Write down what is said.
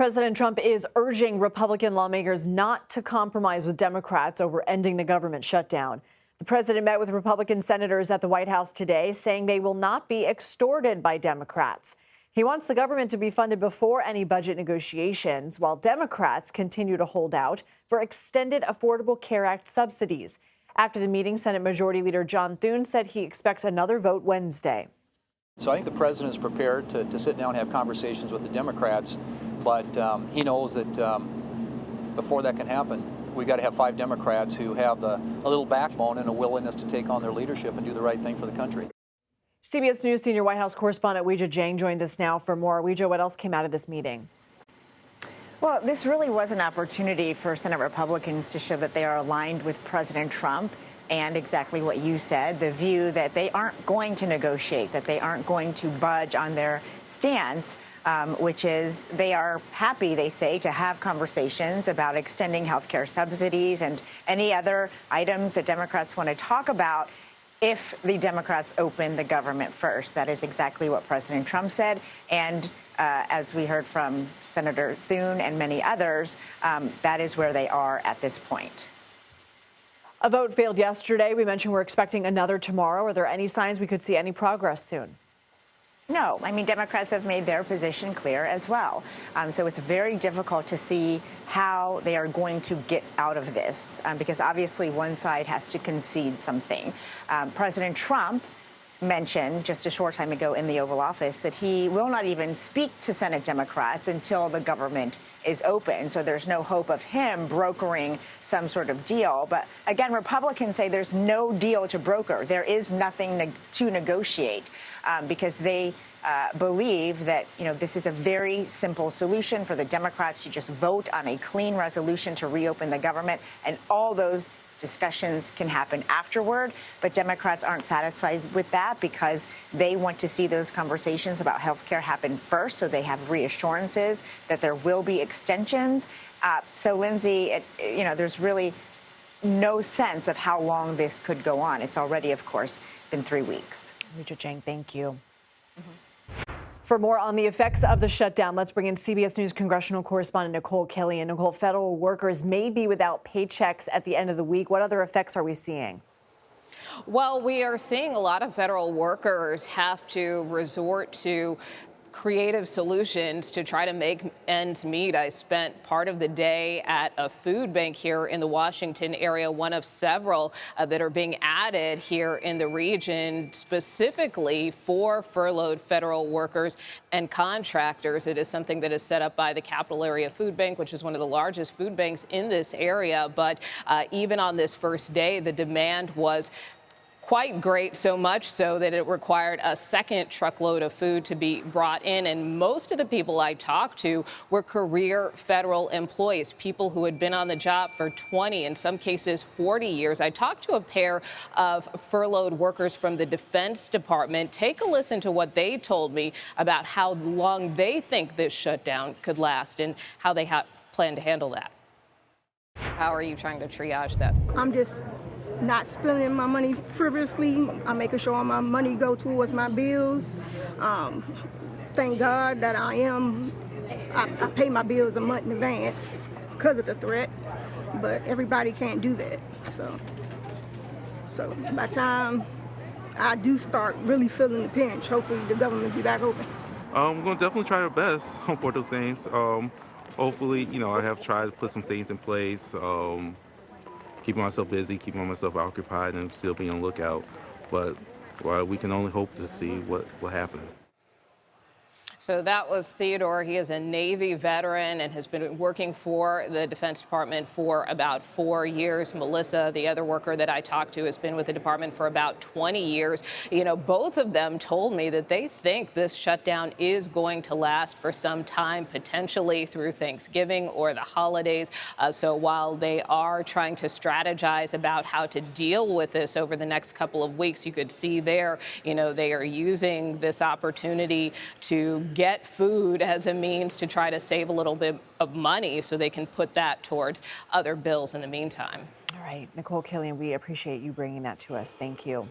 President Trump is urging Republican lawmakers not to compromise with Democrats over ending the government shutdown. The president met with Republican senators at the White House today, saying they will not be extorted by Democrats. He wants the government to be funded before any budget negotiations, while Democrats continue to hold out for extended Affordable Care Act subsidies. After the meeting, Senate Majority Leader John Thune said he expects another vote Wednesday. So I think the president is prepared to sit down and have conversations with the Democrats, but he knows that before that can happen, we've got to have 5 Democrats who have a little backbone and a willingness to take on their leadership and do the right thing for the country. CBS News senior White House correspondent Weijia Jiang joins us now for more. Weijia, what else came out of this meeting? Well, this really was an opportunity for Senate Republicans to show that they are aligned with President Trump and exactly what you said, the view that they aren't going to negotiate, that they aren't going to budge on their stance, which is they are happy, they say, to have conversations about extending health care subsidies and any other items that Democrats want to talk about if the Democrats open the government first. That is exactly what President Trump said. And as we heard from Senator Thune and many others, that is where they are at this point. A vote failed yesterday. We mentioned we're expecting another tomorrow. Are there any signs we could see any progress soon? No. I mean, Democrats have made their position clear as well. So it's very difficult to see how they are going to get out of this, because obviously one side has to concede something. President Trump mentioned just a short time ago in the Oval Office that he will not even speak to Senate Democrats until the government is open. So there's no hope of him brokering some sort of deal. But again, Republicans say there's no deal to broker. There is nothing to negotiate because they believe that, this is a very simple solution for the Democrats to just vote on a clean resolution to reopen the government, and all those discussions can happen afterward. But Democrats aren't satisfied with that because they want to see those conversations about health care happen first, so they have reassurances that there will be extensions. So, Lindsay, there's really no sense of how long this could go on. It's already, of course, been 3 weeks. Weijia Jiang, thank you. For more on the effects of the shutdown, let's bring in CBS News congressional correspondent Nikole Killion. Nikole, federal workers may be without paychecks at the end of the week. What other effects are we seeing? Well, we are seeing a lot of federal workers have to resort to creative solutions to try to make ends meet. I spent part of the day at a food bank here in the Washington area, one of several that are being added here in the region specifically for furloughed federal workers and contractors. It is something that is set up by the Capital Area Food Bank, which is one of the largest food banks in this area. But even on this first day, the demand was quite great, so much so that it required a second truckload of food to be brought in. And most of the people I talked to were career federal employees, people who had been on the job for 20, in some cases 40 years. I talked to a pair of furloughed workers from the Defense Department. Take a listen to what they told me about how long they think this shutdown could last and how they plan to handle that. How are you trying to triage that? I'm just not spending my money frivolously. I'm making sure all my money go towards my bills. Thank God that I pay my bills a month in advance because of the threat, but everybody can't do that. So by the time I do start really feeling the pinch, hopefully the government will be back open. We're going to definitely try our best for those things. Hopefully, I have tried to put some things in place. Keeping myself busy, keeping myself occupied, and still being on the lookout. But we can only hope to see what will happen. So that was Theodore. He is a Navy veteran and has been working for the Defense Department for about 4 years. Melissa, the other worker that I talked to, has been with the department for about 20 years. Both of them told me that they think this shutdown is going to last for some time, potentially through Thanksgiving or the holidays. So while they are trying to strategize about how to deal with this over the next couple of weeks, you could see there, they are using this opportunity to get food as a means to try to save a little bit of money so they can put that towards other bills in the meantime. All right, Nikole Killion, we appreciate you bringing that to us. Thank you.